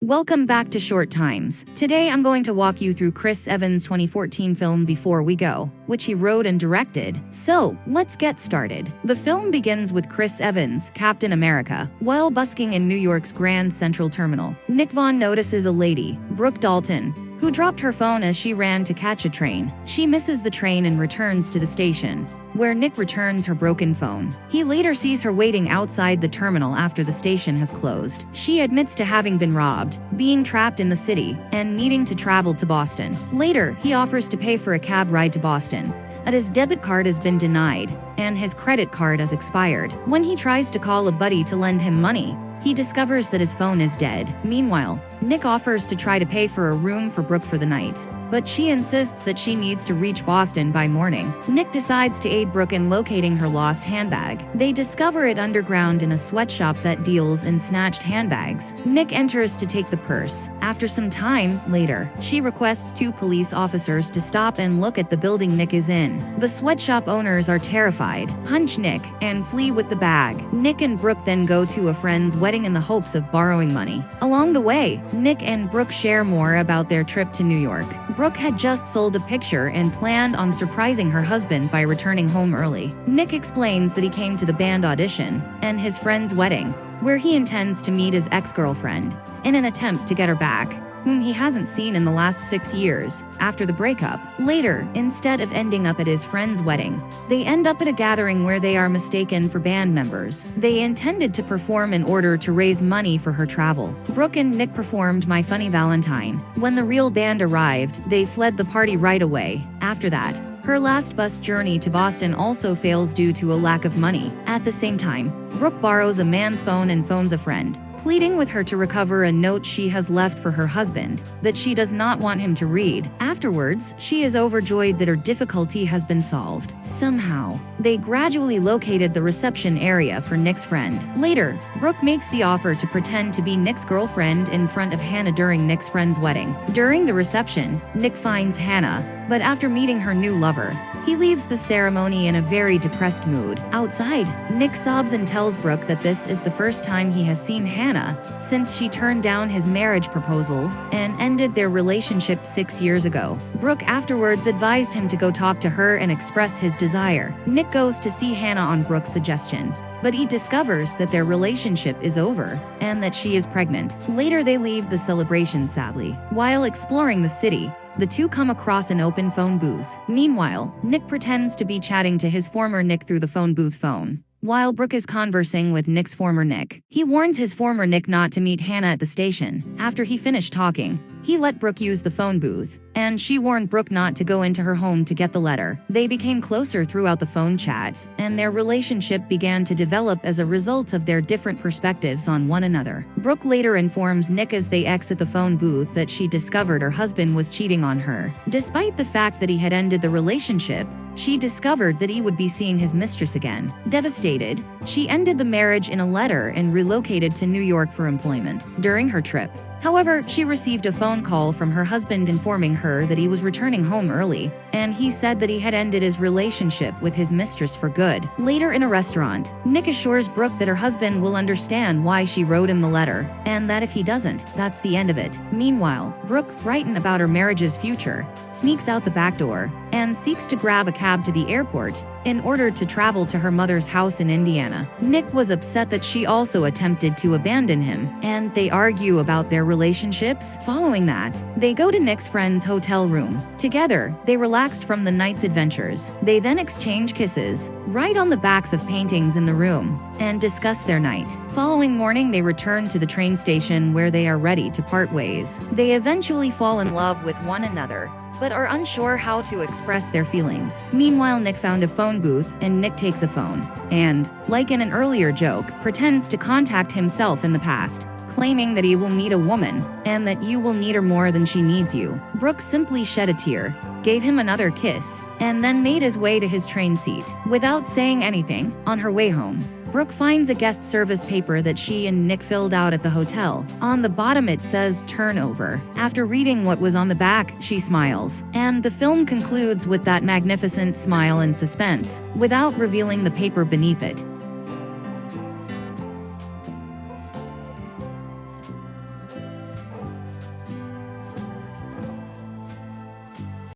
Welcome back to Short Times. Today I'm going to walk you through Chris Evans' 2014 film Before We Go, which he wrote and directed. So, let's get started. The film begins with Chris Evans, Captain America, while busking in New York's Grand Central Terminal. Nick Vaughn notices a lady, Brooke Dalton, who dropped her phone as she ran to catch a train. She misses the train and returns to the station, where Nick returns her broken phone. He later sees her waiting outside the terminal after the station has closed. She admits to having been robbed, being trapped in the city, and needing to travel to Boston. Later, he offers to pay for a cab ride to Boston, but his debit card has been denied, and his credit card has expired. When he tries to call a buddy to lend him money, he discovers that his phone is dead. Meanwhile, Nick offers to try to pay for a room for Brooke for the night, but she insists that she needs to reach Boston by morning. Nick decides to aid Brooke in locating her lost handbag. They discover it underground in a sweatshop that deals in snatched handbags. Nick enters to take the purse. After some time later, she requests two police officers to stop and look at the building Nick is in. The sweatshop owners are terrified, punch Nick, and flee with the bag. Nick and Brooke then go to a friend's wedding in the hopes of borrowing money. Along the way, Nick and Brooke share more about their trip to New York. Brooke had just sold a picture and planned on surprising her husband by returning home early. Nick explains that he came to the band audition and his friend's wedding, where he intends to meet his ex-girlfriend in an attempt to get her back, whom he hasn't seen in the last 6 years, after the breakup. Later, instead of ending up at his friend's wedding, they end up at a gathering where they are mistaken for band members. They intended to perform in order to raise money for her travel. Brooke and Nick performed My Funny Valentine. When the real band arrived, they fled the party right away. After that, her last bus journey to Boston also fails due to a lack of money. At the same time, Brooke borrows a man's phone and phones a friend, pleading with her to recover a note she has left for her husband that she does not want him to read. Afterwards, she is overjoyed that her difficulty has been solved. Somehow, they gradually located the reception area for Nick's friend. Later, Brooke makes the offer to pretend to be Nick's girlfriend in front of Hannah during Nick's friend's wedding. During the reception, Nick finds Hannah, but after meeting her new lover, he leaves the ceremony in a very depressed mood. Outside, Nick sobs and tells Brooke that this is the first time he has seen Hannah since she turned down his marriage proposal and ended their relationship 6 years ago. Brooke afterwards advised him to go talk to her and express his desire. Nick goes to see Hannah on Brooke's suggestion, but he discovers that their relationship is over and that she is pregnant. Later they leave the celebration sadly. While exploring the city, the two come across an open phone booth. Meanwhile, Nick pretends to be chatting to his former Nick through the phone booth phone, while Brooke is conversing with Nick's former Nick. He warns his former Nick not to meet Hannah at the station. After he finished talking, he let Brooke use the phone booth, and she warned Brooke not to go into her home to get the letter. They became closer throughout the phone chat, and their relationship began to develop as a result of their different perspectives on one another. Brooke later informs Nick as they exit the phone booth that she discovered her husband was cheating on her. Despite the fact that he had ended the relationship, she discovered that he would be seeing his mistress again. Devastated, she ended the marriage in a letter and relocated to New York for employment. During her trip, however, she received a phone call from her husband informing her that he was returning home early, and he said that he had ended his relationship with his mistress for good. Later in a restaurant, Nick assures Brooke that her husband will understand why she wrote him the letter, and that if he doesn't, that's the end of it. Meanwhile, Brooke, frightened about her marriage's future, sneaks out the back door and seeks to grab a cab to the airport in order to travel to her mother's house in Indiana. Nick was upset that she also attempted to abandon him, and they argue about their relationships. Following that, they go to Nick's friend's hotel room. Together, they relaxed from the night's adventures. They then exchange kisses, write on the backs of paintings in the room, and discuss their night. Following morning, they return to the train station where they are ready to part ways. They eventually fall in love with one another, but are unsure how to express their feelings. Meanwhile, Nick found a phone booth, and Nick takes a phone, and, like in an earlier joke, pretends to contact himself in the past, claiming that he will need a woman, and that you will need her more than she needs you. Brooke simply shed a tear, gave him another kiss, and then made his way to his train seat. Without saying anything, on her way home, Brooke finds a guest service paper that she and Nick filled out at the hotel. On the bottom it says turnover. After reading what was on the back, she smiles. And the film concludes with that magnificent smile and suspense, without revealing the paper beneath it.